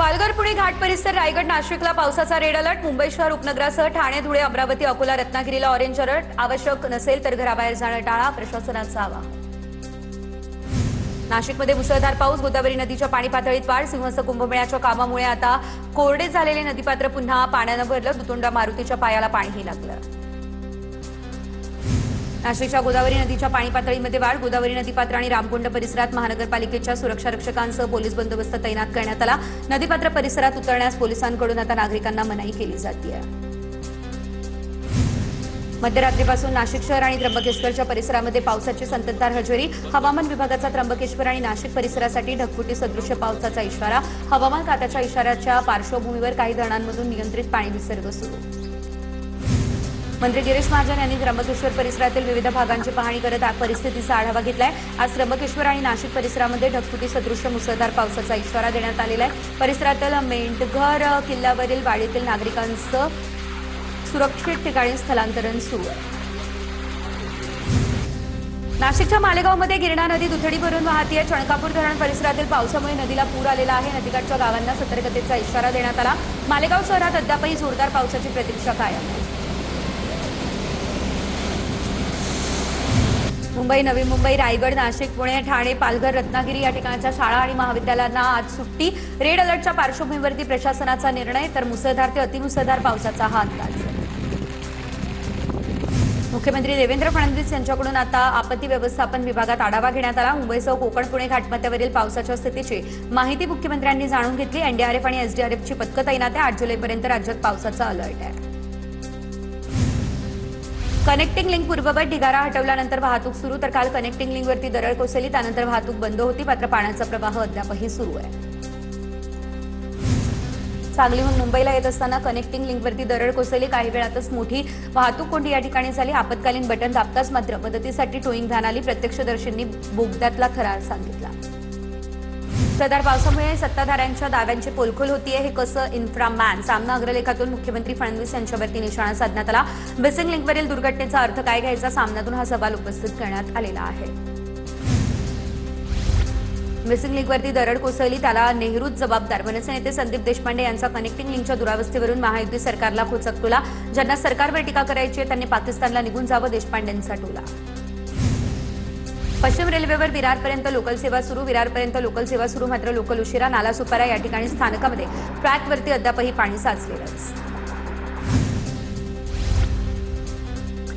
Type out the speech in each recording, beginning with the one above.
पालघर पुणे घाट परिसर रायगड नाशिकला पावसाचा रेड अलर्ट। मुंबई शहर उपनगरासह ठाणे धुळे अमरावती अकोला रत्नागिरीला ऑरेंज अलर्ट। आवश्यक नसेल तर घराबाहेर जाणं टाळा, प्रशासनाचा आवाहन। नाशिकमध्ये मुसळधार पाऊस, गोदावरी नदीच्या पाणी पातळीत वाढ। सिंहस्थ कुंभमेळ्याच्या कामामुळे आता कोरडे झालेले नदीपात्र पुन्हा पाण्यानं भरलं। दुतोंडा मारुतीच्या पायाला पाणीही लागलं। नाशिकच्या गोदावरी नदीच्या पाणी पातळीमध्ये वाढ। गोदावरी नदीपात्र आणि रामकुंड परिसरात महानगरपालिकेच्या सुरक्षा रक्षकांसह पोलीस बंदोबस्त तैनात करण्यात आला। नदीपात्र परिसरात उतरण्यास पोलिसांकडून आता नागरिकांना मनाई केली जाते। मध्यरात्रीपासून नाशिक शहर आणि त्र्यंबकेश्वरच्या परिसरामध्ये पावसाची संततधार हजेरी। हवामान विभागाचा त्र्यंबकेश्वर आणि नाशिक परिसरासाठी ढगफुटी सदृश्य पावसाचा इशारा। हवामान खात्याच्या इशाऱ्याच्या पार्श्वभूमीवर काही धरणांमधून नियंत्रित पाणी विसर्ग सुरू। मंत्री गिरीश महाजन यांनी त्र्यंबकेश्वर परिसरातील विविध भागांची पाहणी करत परिस्थितीचा आढावा घेतलाय। आज त्र्यंबकेश्वर आणि नाशिक परिसरामध्ये ढगफुटी सदृश्य मुसळधार पावसाचा इशारा देण्यात आलेला आहे। परिसरातील मेंढघर किल्ल्यावरील वाडीतील नागरिकांचं सुरक्षित ठिकाणी स्थलांतरण सुरू आहे। नाशिकच्या मालेगावमध्ये गिरणा नदी दुथडी भरून वाहतीये। चणकापूर धरण परिसरातील पावसामुळे नदीला पूर आलेला आहे। नदीकाठच्या गावांना सतर्कतेचा इशारा देण्यात आला। मालेगाव शहरात अद्यापही जोरदार पावसाची प्रतीक्षा कायम आहे। मुंबई, नवी मुंबई, रायगड, नाशिक, पुणे, ठाणे, पालघर, रत्नागिरी या ठिकाणच्या शाळा आणि महाविद्यालयांना आज सुट्टी। रेड अलर्टच्या पार्श्वभूमीवरती प्रशासनाचा निर्णय, तर मुसळधार ते अतिमुसळधार पावसाचा हा अंदाज। मुख्यमंत्री देवेंद्र फडणवीस यांच्याकडून आता आपत्ती व्यवस्थापन विभागात आढावा घेण्यात आला। मुंबईसह कोकण, पुणे घाटमाथ्यावरील पावसाच्या स्थितीची माहिती मुख्यमंत्र्यांनी जाणून घेतली। एनडीआरएफ आणि एसडीआरएफची पथकं तैनात आहे। 8 जुलैपर्यंत राज्यात पावसाचा अलर्ट आहे। कनेक्टिंग लिंक पूर्ववत ढिगारा हटवल्यानंतर वाहतूक सुरू, तर काल कनेक्टिंग लिंकवरती दरड कोसळली, त्यानंतर वाहतूक बंद होती। मात्र पाण्याचा प्रवाह अद्यापही सुरू आहे। सांगलीहून मुंबईला येत असताना कनेक्टिंग लिंकवरती दरड कोसळली। काही वेळातच मोठी वाहतूक कोंडी या ठिकाणी झाली। आपत्कालीन बटन दाबताच मात्र मदतीसाठी टोईंग व्हॅन आली। प्रत्यक्षदर्शींनी बोगद्यातला थरार सांगितला। मुसळधार पावसामुळे सत्ताधाऱ्यांच्या दाव्यांची पोलखोल होतीये। हे कसं इन्फ्रामॅन? सामना अग्रलेखातून मुख्यमंत्री फडणवीस यांच्यावरती निशाणा साधण्यात आला। मिसिंग लिंकवरील दुर्घटनेचा अर्थ काय घ्यायचा? सामन्यातून हा सवाल उपस्थित करण्यात आलेला आहे। मिसिंग लिंकवरती दरड कोसळली, त्याला नेहरूच जबाबदार। मनसे नेते संदीप देशपांडे यांचा कनेक्टिंग लिंकच्या दुरावस्थेवरून महायुती सरकारला खोचकटोला। ज्यांना सरकारवर टीका करायची आहे त्यांनी पाकिस्तानला निघून जावं, देशपांडेंचा टोला। पश्चिम रेल्वेवर विरारपर्यंत लोकल सेवा सुरू। विरारपर्यंत लोकल सेवा सुरू, मात्र लोकल उशिरा। नालासोपारा या ठिकाणी स्थानकामध्ये ट्रॅकवरती अद्यापही पाणी साचलेलंच।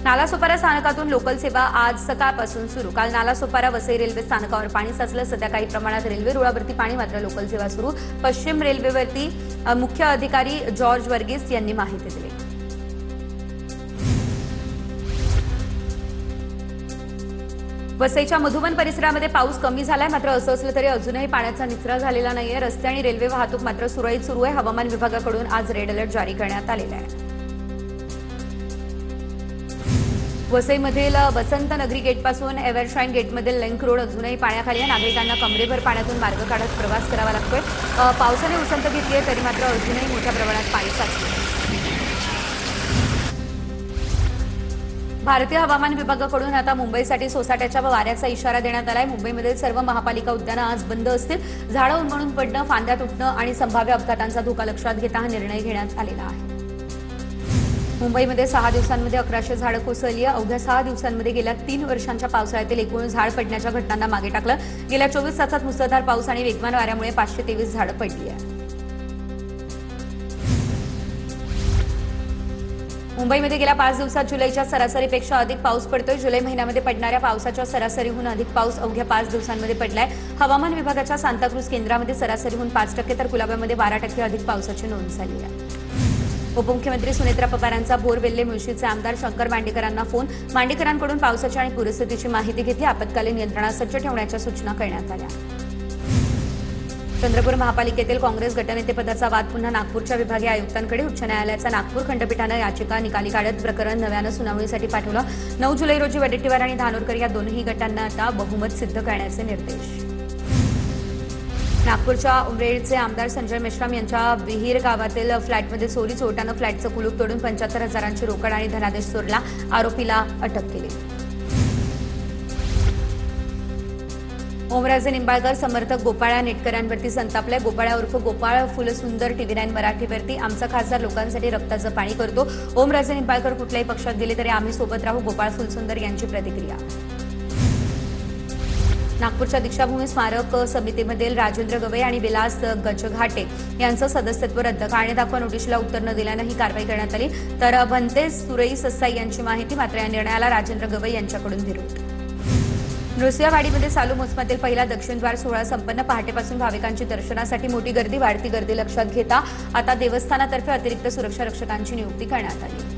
नालासोपारा स्थानकातून लोकल सेवा आज सकाळपासून सुरू। काल नालासोपारा वसई रेल्वे स्थानकावर पाणी साचलं। सध्या काही प्रमाणात रेल्वे रुळावरती पाणी, मात्र लोकल सेवा सुरू। पश्चिम रेल्वेवरती मुख्य अधिकारी जॉर्ज वर्गीस यांनी माहिती दिली। वसईच्या मधुबन परिसरामध्ये पाऊस कमी झालाय, मात्र असं असलं तरी अजूनही पाण्याचा निचरा झालेला नाहीये। रस्ते आणि रेल्वे वाहतूक मात्र सुरळीत सुरू आहे। हवामान विभागाकडून आज रेड अलर्ट जारी करण्यात आलेला आहे। वसईमधील वसंत नगरी गेटपासून एव्हरशाईन गेटमधील लिंक रोड अजूनही पाण्याखाली आहे। नागरिकांना कमरेभर पाण्यातून मार्ग काढत प्रवास करावा लागतोय। पावसाने उसंत घेतली आहे, तरी मात्र अजूनही मोठ्या प्रमाणात पाणी साचले। भारतीय हवामान विभागाकडून आता मुंबईसाठी सोसाट्याच्या वाऱ्याचा इशारा देण्यात आलाय। मुंबईमधील सर्व महापालिका उद्यानं आज बंद असतील। झाडं उन्मळून पडणं, फांद्या तुटणं आणि संभाव्य अपघातांचा धोका लक्षात घेता हा निर्णय घेण्यात आलेला आहे। मुंबईमध्ये 6 दिवसांमध्ये 1100 झाडं कोसळली आहे। अवघ्या 6 दिवसांमध्ये गेल्या 3 वर्षांच्या पावसाळ्यातील एकूण झाड पडण्याच्या घटनांना मागे टाकलं। गेल्या 24 तासात मुसळधार पाऊस आणि वेगवान वाऱ्यामुळे 523 झाडं पडली आहे। मुंबईमध्ये गेल्या 5 दिवसात जुलैच्या सरासरीपेक्षा अधिक पाऊस पडतोय। जुलै महिन्यामध्ये पडणाऱ्या पावसाच्या सरासरीहून अधिक पाऊस अवघ्या 5 दिवसांमध्ये पडलाय। हवामान विभागाच्या सांताक्रूज केंद्रामध्ये सरासरीहून 5% तर कुलाब्यामध्ये 12% अधिक पावसाची नोंद झाली आहे। उपमुख्यमंत्री सुनेत्रा पवारांचा भोरवेल्हे मुळशीचे आमदार शंकर मांडेकरांना फोन। मांडेकरांकडून पावसाची आणि पूरस्थितीची माहिती घेतली। आपत्कालीन यंत्रणा सज्ज ठेवण्याच्या सूचना करण्यात आल्या। चंद्रपूर महापालिकेतील काँग्रेस गटनेतेपदाचा वाद पुन्हा नागपूरच्या विभागीय आयुक्तांकडे। उच्च न्यायालयाच्या नागपूर खंडपीठानं याचिका निकाली काढत प्रकरण नव्यानं सुनावणीसाठी पाठवलं। 9 जुलै रोजी वडेट्टीवार आणि धानोरकर या दोन्ही गटांना आता बहुमत सिद्ध करण्याचे निर्देश। नागपूरच्या उमरेडचे आमदार संजय मेश्राम यांच्या विहीर गावातील फ्लॅटमध्ये चोरी चोरट्यानं फ्लॅटचं कुलूप तोडून 75,000ची रोकड आणि धनादेश चोरला। आरोपीला अटक केली। ओमराजे निंबाळकर समर्थक गोपाळा नेटकरांवरती संतापले. गोपाळा उर्फ गोपाळ फुलसुंदर TV9 मराठीवरती आमचा खासदार लोकांसाठी रक्ताचं पाणी करतो. ओमराजे निंबाळकर कुठल्याही पक्षात गेले तरी आम्ही सोबत राहू. गोपाळ फुलसुंदर यांची प्रतिक्रिया. नागपूरच्या दीक्षाभूमी स्मारक समितीमधील राजेंद्र गवई आणि विलास गजघाटे यांचं सदस्यत्व रद्द. कारणे दाखवा नोटीसला उत्तर न दिल्यानं ही कारवाई करण्यात आली. तर भंते सुरई ससाई यांची माहिती. मात्र या निर्णयाला राजेंद्र गवई यांच्याकडून विरोध. नृसिंहवाडीमध्ये चालू मोसमातील पहिला दक्षिणद्वार सोहळा संपन्न. पहाटेपासून भाविकांची दर्शनासाठी मोठी गर्दी. वाढती गर्दी लक्षात घेता आता देवस्थानातर्फे अतिरिक्त सुरक्षा रक्षकांची नियुक्ती करण्यात आली.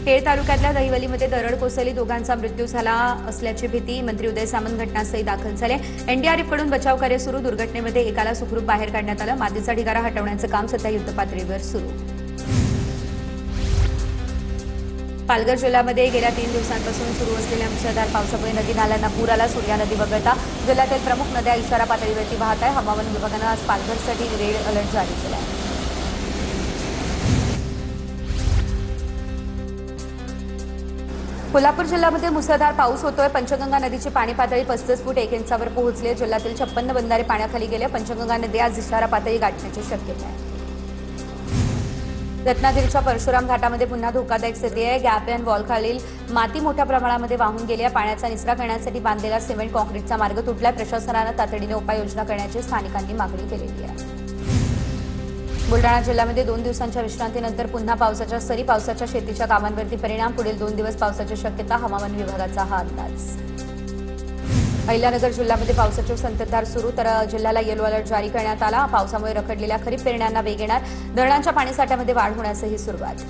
खेड तालुक्यातल्या दहिवलीमध्ये दरड कोसळली. दोघांचा मृत्यू झाला असल्याची भीती. मंत्री उदय सामंत घटनास्थळी दाखल झाले. एनडीआरएफकडून बचाव कार्य सुरू. दुर्घटनेमध्ये एकाला सुखरूप बाहेर काढण्यात आलं. मातीचा ढिगारा हटवण्याचं काम सध्या युद्धपातळीवर सुरू. पालघर जिल्ह्यामध्ये गेल्या 3 दिवसांपासून सुरू असलेल्या मुसळधार पावसामुळे नदी नाल्यांना पूर आला. सूर्या नदी वगळता जिल्ह्यातील प्रमुख नद्या इशारा पातळीवरती वाहत आहे. हवामान विभागानं आज पालघरसाठी रेड अलर्ट जारी केला आहे. कोल्हापूर जिल्ह्यामध्ये मुसळधार पाऊस होतोय. पंचगंगा नदीची पाणी पातळी 35 फूट 1 इंचावर पोहोचली. जिल्ह्यातील 56 बंधारे पाण्याखाली गेले. पंचगंगा नदी आज इशारा पातळी गाठण्याची शक्यता आहे. रत्नागिरीच्या परशुराम घाटामध्ये पुन्हा धोकादायक स्थिती आहे. गॅप अँड वॉलखालील माती मोठ्या प्रमाणामध्ये वाहून गेली आहे. पाण्याचा निचरा करण्यासाठी बांधलेला सिमेंट कॉन्क्रीटचा मार्ग तुटलाय. प्रशासनानं तातडीने उपाययोजना करण्याची स्थानिकांनी मागणी केलेली आहे. बुलडाणा जिल्ह्यामध्ये 2 दिवसांच्या विश्रांतीनंतर पुन्हा पावसाच्या सरी. पावसाच्या शेतीच्या कामांवरती परिणाम. पुढील 2 दिवस पावसाची शक्यता. हवामान विभागाचा हा अंदाज. अहिल्यानगर जिल्ह्यामध्ये पावसाची संततधार सुरू. तर जिल्ह्याला येलो अलर्ट जारी करण्यात आला. पावसामुळे रखडलेल्या खरीप पेरण्यांना वेग येणार. धरणांच्या पाणीसाठ्यामध्ये वाढ होण्यासही सुरुवात.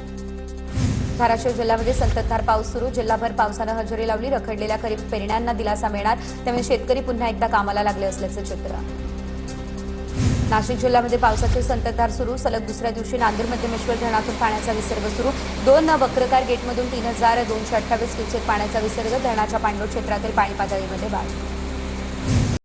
धाराशिव जिल्ह्यामध्ये संततधार पाऊस सुरू. जिल्हाभर पावसानं हजेरी लावली. रखडलेल्या खरीप पेरण्यांना दिलासा मिळणार. त्यामुळे शेतकरी पुन्हा एकदा कामाला लागले असल्याचं चित्र. नाशिक जिल्ह्यामध्ये पावसाची संततधार सुरू. सलग दुसऱ्या दिवशी नांदेड मध्यमेश्वर धरणातून पाण्याचा विसर्ग सुरू. 2 वक्रकार गेटमधून 3228 क्युसेक पाण्याचा विसर्ग. धरणाच्या पाणलोट क्षेत्रातील पाणी पातळीमध्ये वाढ.